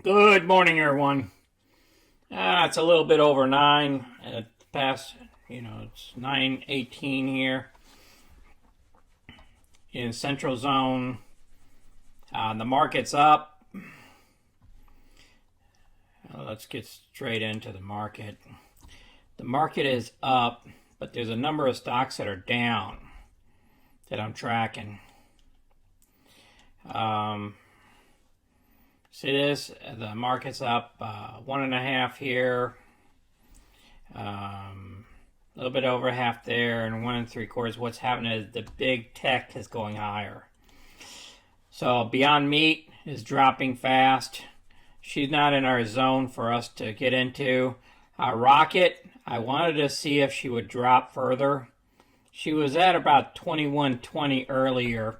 Good morning, everyone. It's a little bit over 9 at past, it's 9:18 here in Central Zone. The market's up. Let's get straight into the market. The market is up, but there's a number of stocks that are down that I'm tracking. See this? The market's up 1.5 here, a little bit over half there, and 1 3/4. What's happening is the big tech is going higher. So Beyond Meat is dropping fast. She's not in our zone for us to get into. Rocket, I wanted to see if she would drop further. She was at about 21.20 earlier,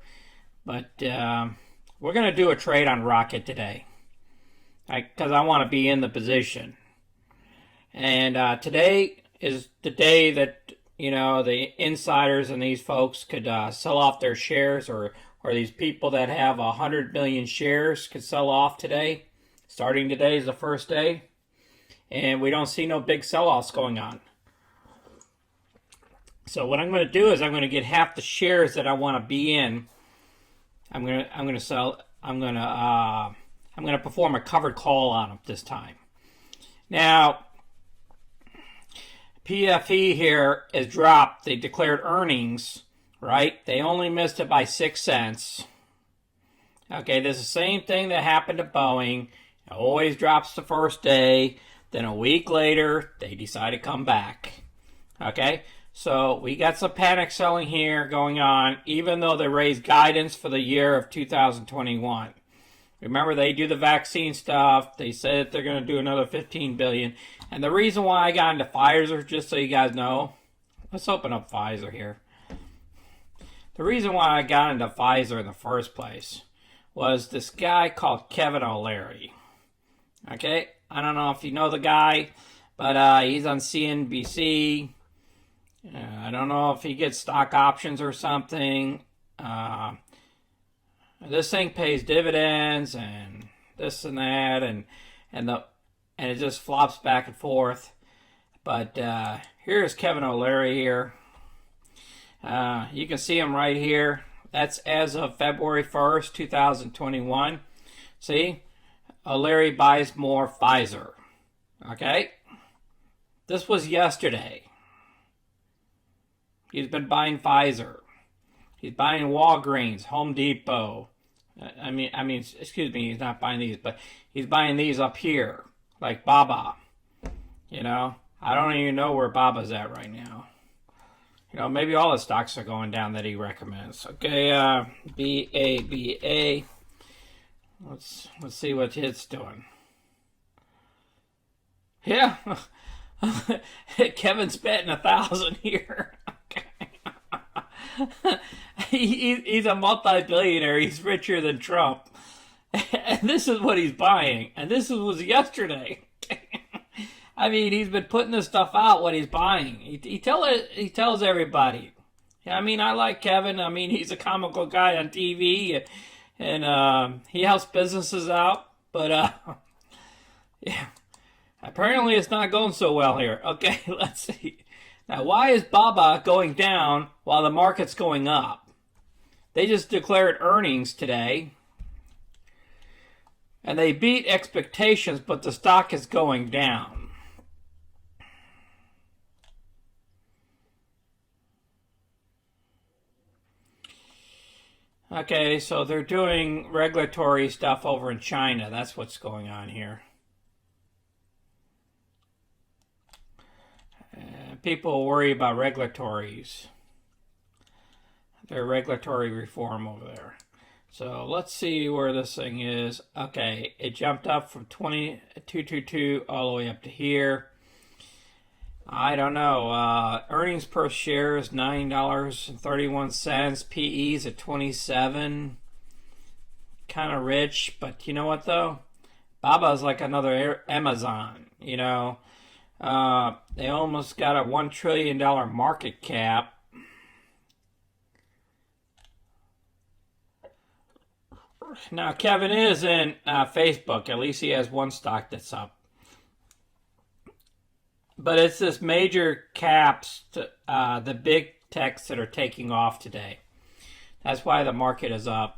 but we're going to do a trade on Rocket today because I want to be in the position. And today is the day that, the insiders and these folks could sell off their shares, or these people that have 100 million shares could sell off today. Starting today is the first day. And we don't see no big sell-offs going on. So what I'm going to do is I'm going to get half the shares that I want to be in. I'm going to perform a covered call on them this time. Now, PFE here is dropped. They declared earnings, right? They only missed it by 6 cents. Okay, this is the same thing that happened to Boeing. It always drops the first day. Then a week later, they decide to come back. Okay, so we got some panic selling here going on, even though they raised guidance for the year of 2021. Remember, they do the vaccine stuff. They said that they're going to do another $15 billion. And the reason why I got into Pfizer, just so you guys know, let's open up Pfizer here. The reason why I got into Pfizer in the first place was this guy called Kevin O'Leary. Okay, I don't know if you know the guy, but he's on CNBC. I don't know if he gets stock options or something. This thing pays dividends and this and that, and it just flops back and forth. But here's Kevin O'Leary here. You can see him right here. That's as of February 1st, 2021. See? O'Leary buys more Pfizer. Okay? This was yesterday. He's been buying Pfizer. He's buying Walgreens, Home Depot. Excuse me, he's not buying these, but he's buying these up here, like Baba. I don't even know where Baba's at right now. Maybe all the stocks are going down that he recommends. Okay, BABA. Let's see what it's doing. Yeah, Kevin's betting 1,000 here. Okay. He's a multi-billionaire. He's richer than Trump. And this is what he's buying. And this was yesterday. He's been putting this stuff out, what he's buying. He tells everybody. I like Kevin. He's a comical guy on TV. And he helps businesses out. But, yeah. Apparently it's not going so well here. Okay, let's see. Now, why is Baba going down while the market's going up? They just declared earnings today. And they beat expectations, but the stock is going down. Okay, so they're doing regulatory stuff over in China. That's what's going on here. People worry about regulatories. Their regulatory reform over there. So let's see where this thing is. Okay, it jumped up from 2222 all the way up to here. I don't know. Earnings per share is $9.31. PE's at 27. Kind of rich, but you know what though? Baba's like another Amazon. They almost got a $1 trillion market cap. Now, Kevin is in Facebook. At least he has one stock that's up. But it's this major caps, the big techs that are taking off today. That's why the market is up.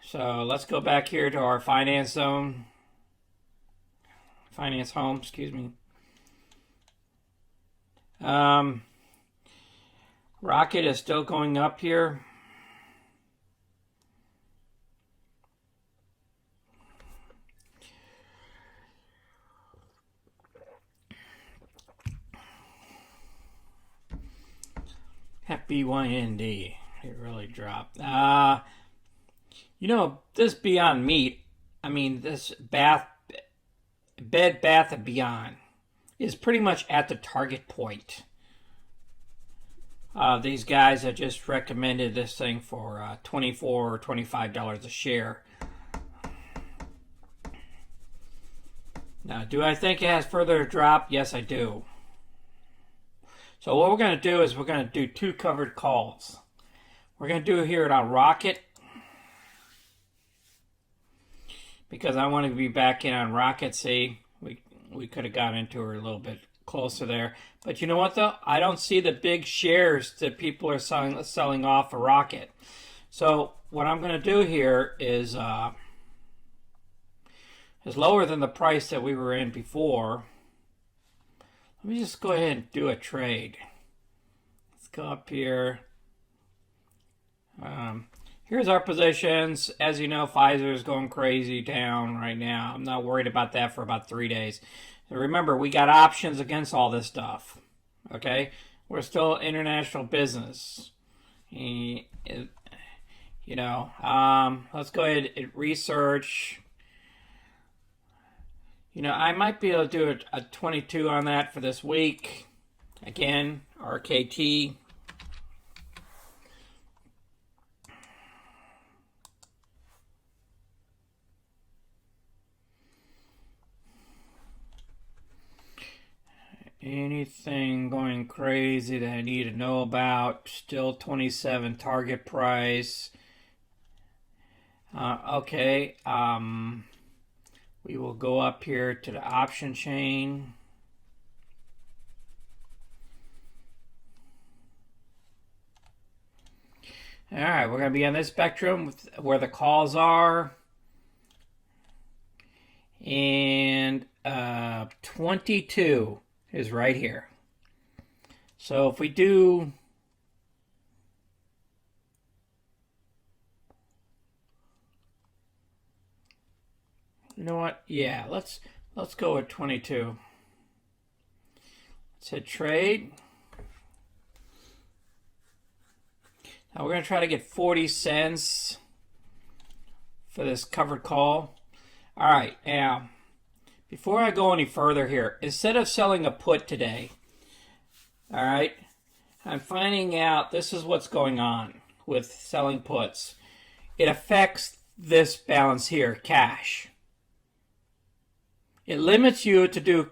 So let's go back here to our finance home, excuse me. Rocket is still going up here. BYND, it really dropped. You know, this Beyond Meat, I mean, this Bed Bath & Beyond is pretty much at the target point. These guys have just recommended this thing for $24 or $25 a share. Now, do I think it has further drop? Yes, I do. So what we're going to do is we're going to do two covered calls. We're going to do it here on Rocket, because I want to be back in on Rocket. See, we could have got into her a little bit closer there. But you know what, though? I don't see the big shares that people are selling off of Rocket. So what I'm going to do here is lower than the price that we were in before. Let me just go ahead and do a trade. Let's go up here. Here's our positions. As you know, Pfizer is going crazy down right now. I'm not worried about that for about 3 days. And remember, we got options against all this stuff. Okay? We're still international business. You know, let's go ahead and research. You know, I might be able to do a 22 on that for this week. Again, RKT. Anything going crazy that I need to know about? Still 27 target price. Okay. We will go up here to the option chain. All right, we're going to be on this spectrum with where the calls are. And 22 is right here. So if we do... You know what? Yeah, let's go with 22. Let's hit trade. Now we're going to try to get 40 cents for this covered call. All right, now before I go any further here, instead of selling a put today, all right, I'm finding out this is what's going on with selling puts. It affects this balance here, cash. It limits you to do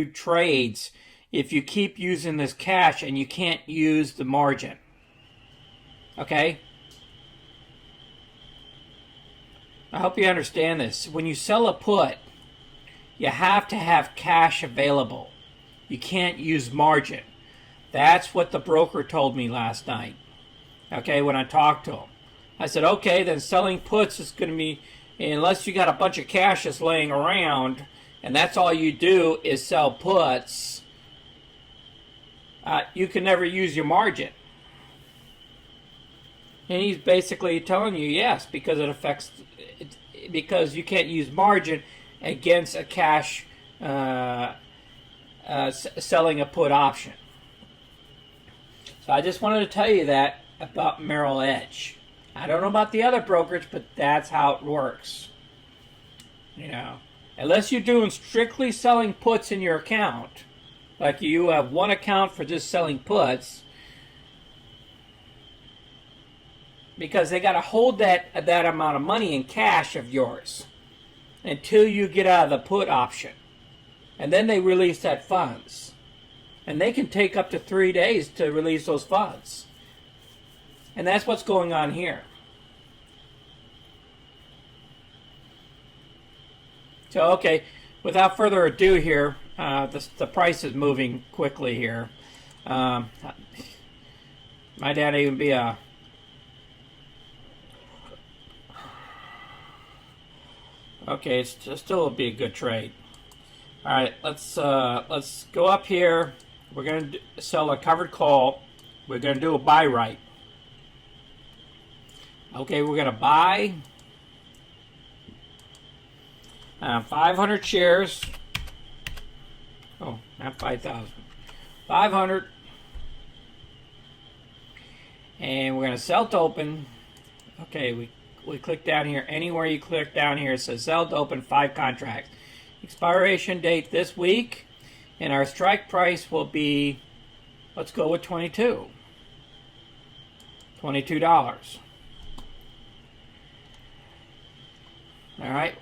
trades if you keep using this cash and you can't use the margin. Okay? I hope you understand this. When you sell a put, you have to have cash available. You can't use margin. That's what the broker told me last night. Okay, when I talked to him. I said, okay, then selling puts is going to be... Unless you got a bunch of cash that's laying around, and that's all you do is sell puts, you can never use your margin. And he's basically telling you yes, because it affects, because you can't use margin against a cash selling a put option. So I just wanted to tell you that about Merrill Edge. I don't know about the other brokerage, but that's how it works. You know, unless you're doing strictly selling puts in your account, like you have one account for just selling puts, because they got to hold that amount of money in cash of yours until you get out of the put option, and then they release that funds, And they can take up to 3 days to release those funds. And that's what's going on here. So, okay, without further ado here, the price is moving quickly here. Might not even be a... Okay, it's still be a good trade. All right, let's go up here. We're going to sell a covered call. We're going to do a buy right. Okay, we're going to buy 500 shares. Oh, not 5,000. 500. And we're going to sell to open. Okay, we click down here. Anywhere you click down here, it says sell to open 5 contracts. Expiration date this week. And our strike price will be, let's go with 22. $22. All right.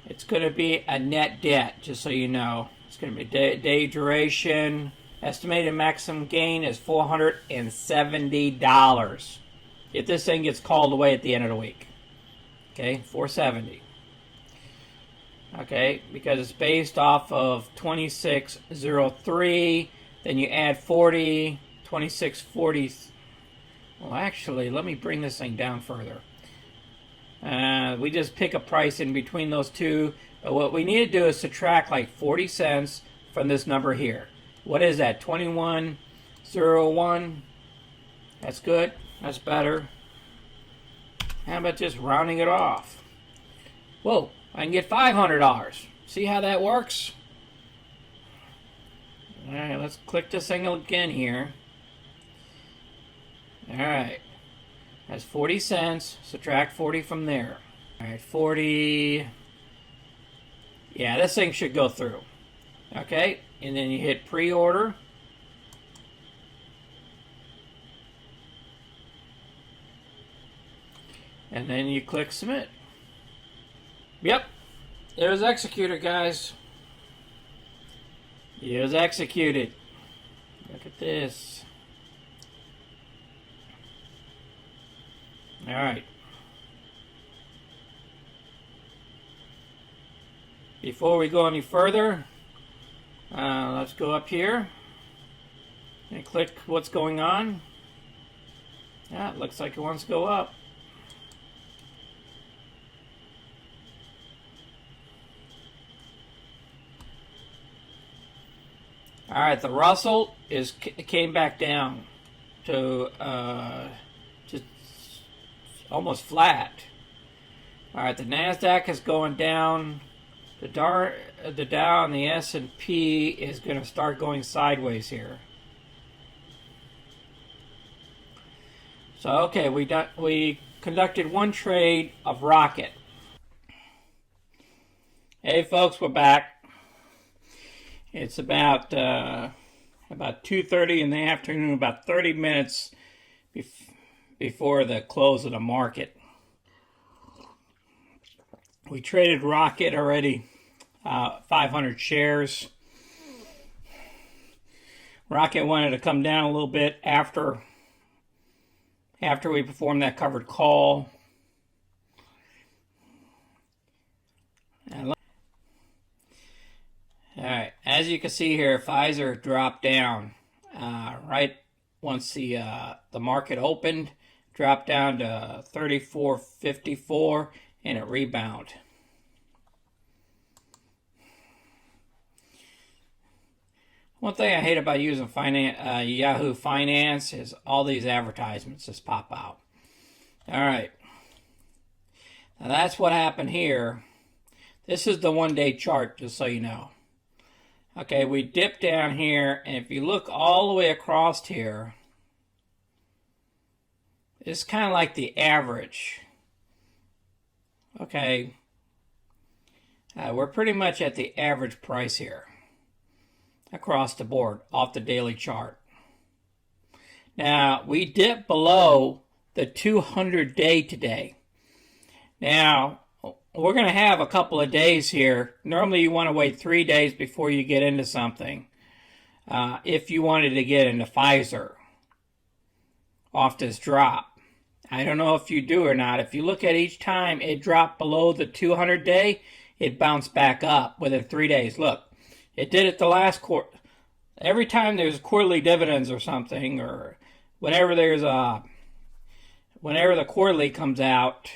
It's going to be a net debt, just so you know. It's going to be day duration. Estimated maximum gain is $470 if this thing gets called away at the end of the week. Okay, $470. Okay, because it's based off of 2603. Then you add 40, 2640. Well, actually, let me bring this thing down further. We just pick a price in between those two. But what we need to do is subtract like 40 cents from this number here. What is that? 2101. That's good. That's better. How about just rounding it off? Whoa, I can get $500. See how that works? All right, let's click this thing again here. All right. That's 40 cents. Subtract 40 from there. All right, 40. Yeah, this thing should go through. Okay, and then you hit pre-order. And then you click submit. Yep, it was executed, guys. It was executed. Look at this. All right. Before we go any further, let's go up here and click what's going on. Yeah, it looks like it wants to go up. All right, the Russell came back down to just almost flat. All right, the Nasdaq is going down. The Dow and the S&P is going to start going sideways here. So okay, we conducted one trade of Rocket. Hey folks, we're back. It's about 2:30 in the afternoon, about 30 minutes before the close of the market. We traded Rocket already, 500 shares. Rocket wanted to come down a little bit after we performed that covered call. All right, as you can see here, Pfizer dropped down right once the market opened, dropped down to 34.54, and it rebounded. One thing I hate about using Yahoo Finance is all these advertisements just pop out. All right, now that's what happened here. This is the one-day chart, just so you know. Okay, we dip down here, and if you look all the way across here, it's kind of like the average. Okay, we're pretty much at the average price here across the board off the daily chart. Now, we dip below the 200-day today. Now, we're going to have a couple of days here. Normally, you want to wait 3 days before you get into something. if you wanted to get into Pfizer off this drop. I don't know if you do or not. If you look at each time it dropped below the 200-day, it bounced back up within 3 days. Look, it did it the last quarter. Every time there's quarterly dividends or something, or whenever the quarterly comes out,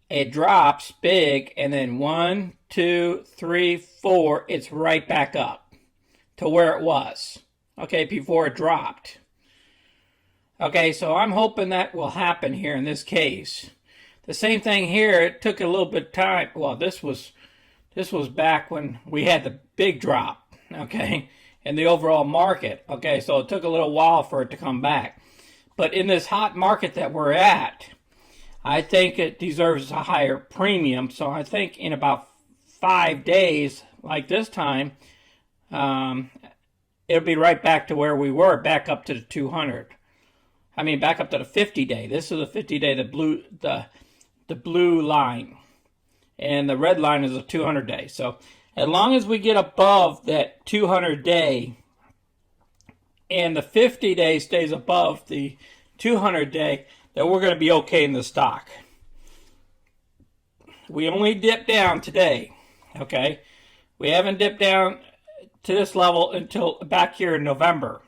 it drops big, and then 1, 2, 3, 4, it's right back up to where it was, okay, before it dropped. Okay, so I'm hoping that will happen here in this case. The same thing here, it took a little bit of time. Well, this was back when we had the big drop, okay, in the overall market. Okay, so it took a little while for it to come back. But in this hot market that we're at, I think it deserves a higher premium. So I think in about 5 days, like this time, it'll be right back to where we were, back up to the 200. I mean, back up to the 50-day. This is the 50-day, the blue line. And the red line is a 200-day. So as long as we get above that 200-day and the 50-day stays above the 200-day, then we're going to be okay in the stock. We only dipped down today, okay? We haven't dipped down to this level until back here in November.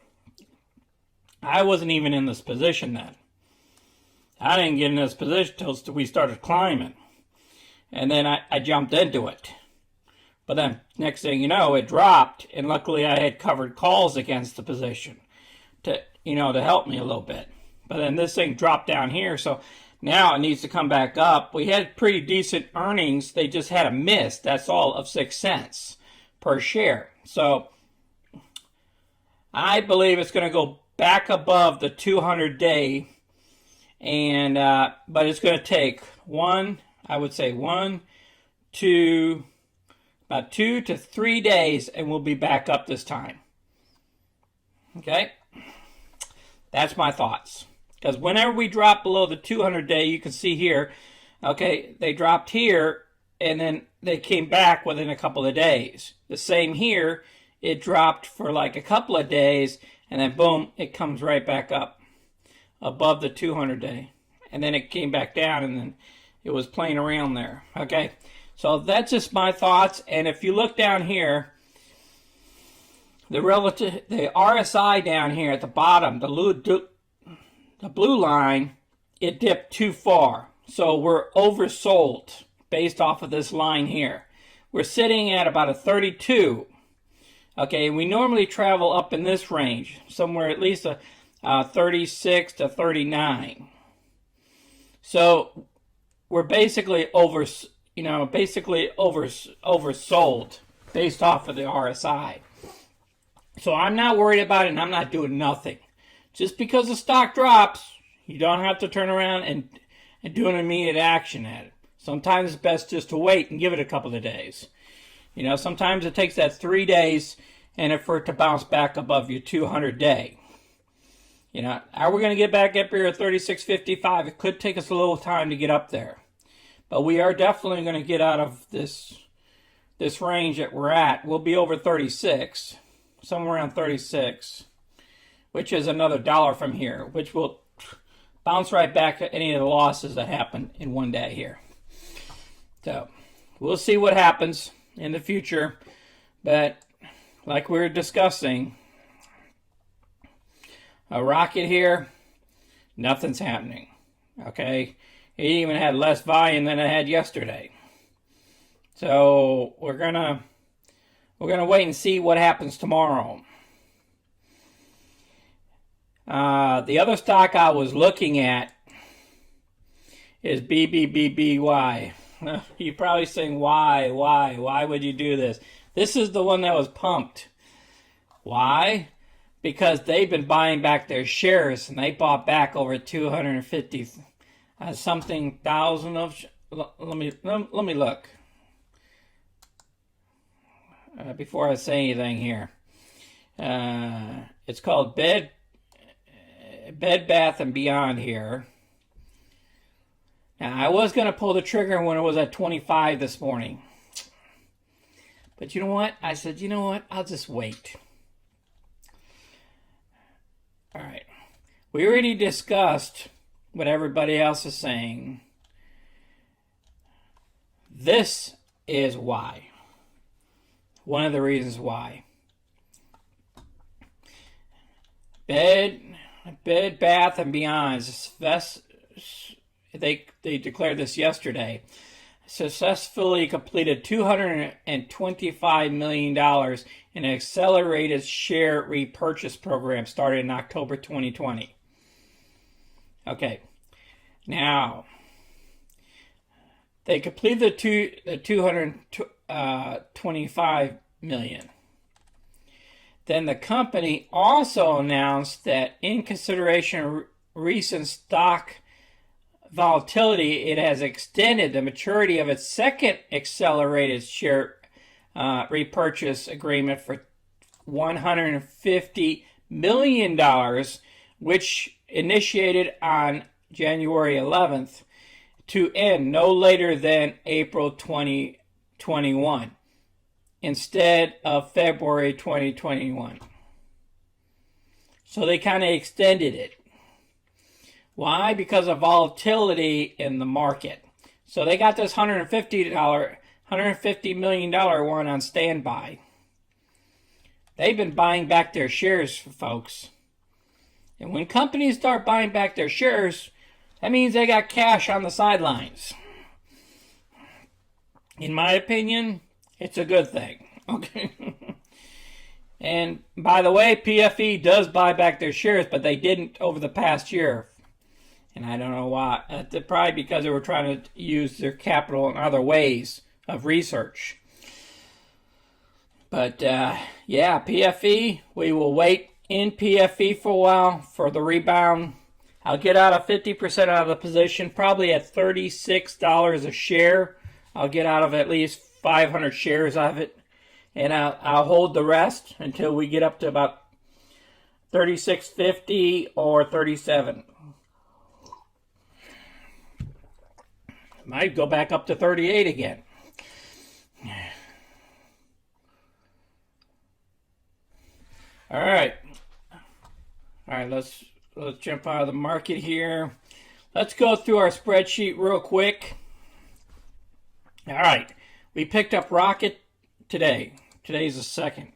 I wasn't even in this position then. I didn't get in this position until we started climbing. And then I jumped into it. But then, next thing you know, it dropped, and luckily I had covered calls against the position to help me a little bit. But then this thing dropped down here, so now it needs to come back up. We had pretty decent earnings. They just had a miss, that's all, of 6 cents per share. So I believe it's going to go back above the 200-day, and but it's going to take about 2 to 3 days, and we'll be back up this time. Okay? That's my thoughts. Because whenever we drop below the 200-day, you can see here, okay, they dropped here, and then they came back within a couple of days. The same here, it dropped for like a couple of days, and then boom, it comes right back up above the 200-day. And then it came back down, and then it was playing around there. Okay, so that's just my thoughts. And if you look down here, the RSI down here at the bottom, the blue line, it dipped too far. So we're oversold based off of this line here. We're sitting at about a 32. Okay, we normally travel up in this range, somewhere at least a 36 to 39. So we're basically oversold based off of the RSI. So I'm not worried about it, and I'm not doing nothing. Just because the stock drops, you don't have to turn around and do an immediate action at it. Sometimes it's best just to wait and give it a couple of days. Sometimes it takes that 3 days and for it to bounce back above your 200-day. Are we going to get back up here at 36.55? It could take us a little time to get up there. But we are definitely going to get out of this range that we're at. We'll be over 36, somewhere around 36, which is another $1 from here, which will bounce right back at any of the losses that happened in one day here. So we'll see what happens in the future. But like we were discussing, a rocket here, nothing's happening. Okay, it even had less volume than it had yesterday. So we're gonna wait and see what happens tomorrow. The other stock I was looking at is BBBBY. You're probably saying, why would you do this? This is the one that was pumped. Why? Because they've been buying back their shares, and they bought back over 250 something thousand of. Let me look before I say anything here. It's called Bed Bath and Beyond here. Now, I was going to pull the trigger when it was at 25 this morning, But you know what? I said, you know what? I'll just wait. All right. We already discussed what everybody else is saying. This is why. One of the reasons why. Bed, Bath & Beyond, they declared this yesterday, successfully completed $225 million in an accelerated share repurchase program started in October 2020. Okay, now they completed the $225 million. Then the company also announced that in consideration of recent stock volatility, it has extended the maturity of its second accelerated share repurchase agreement for $150 million, which initiated on January 11th, to end no later than April 2021. Instead of February 2021. So they kind of extended it. Why? Because of volatility in the market. So they got this $150 million one on standby. They've been buying back their shares, folks. And when companies start buying back their shares, that means they got cash on the sidelines. In my opinion, it's a good thing. Okay. And by the way, PFE does buy back their shares, but they didn't over the past year. And I don't know why. Probably because they were trying to use their capital in other ways of research. But yeah, PFE, we will wait in PFE for a while for the rebound. I'll get out of 50% out of the position, probably at $36 a share. I'll get out of at least 500 shares of it, and I'll hold the rest until we get up to about $36.50 or $37. Might go back up to $38 again. All right, let's jump out of the market here. Let's go through our spreadsheet real quick. All right. We picked up Rocket today. Today's the 2nd.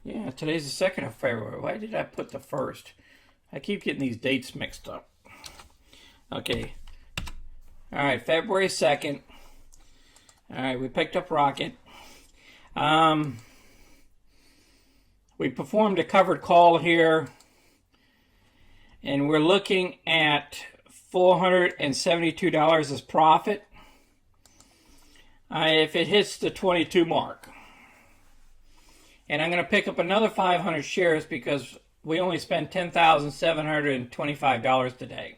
Yeah, today's the 2nd of February. Why did I put the 1st? I keep getting these dates mixed up. Okay. All right, February 2nd. All right, we picked up Rocket. We performed a covered call here. And we're looking at $472 as profit. If it hits the 22 mark. And I'm going to pick up another 500 shares because we only spent $10,725 today.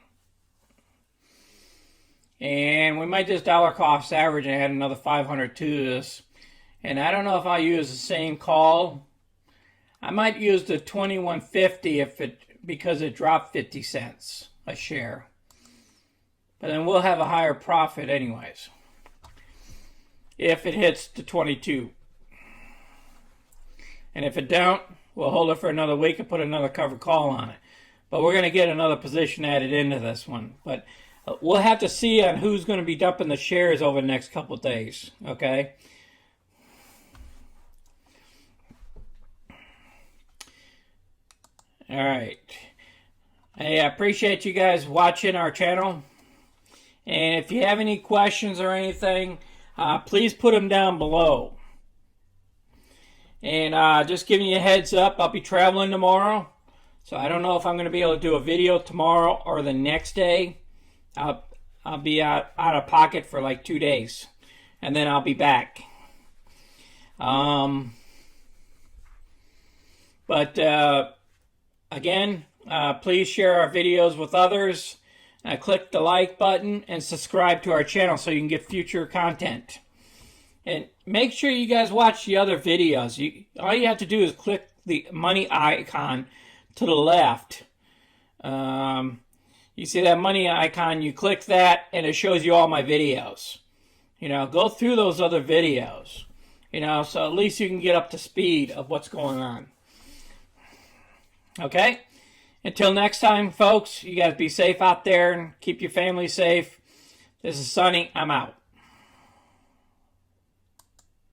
And we might just dollar cost average and add another 500 to this. And I don't know if I'll use the same call. I might use the 2150 because it dropped 50 cents a share. But then we'll have a higher profit anyways. If it hits the 22. And if it don't, we'll hold it for another week and put another covered call on it. But we're going to get another position added into this one. But we'll have to see on who's going to be dumping the shares over the next couple of days. Okay? All right. Hey, I appreciate you guys watching our channel. And if you have any questions or anything, please put them down below. And just giving you a heads up, I'll be traveling tomorrow. So I don't know if I'm going to be able to do a video tomorrow or the next day. I'll be out of pocket for like 2 days. And then I'll be back. Again, please share our videos with others. Click the like button and subscribe to our channel so you can get future content. And make sure you guys watch the other videos. All you have to do is click the money icon to the left. You see that money icon, you click that and it shows you all my videos. You know, go through those other videos. You know, so at least you can get up to speed of what's going on. Okay? Until next time, folks, you guys be safe out there and keep your family safe. This is Sonny. I'm out.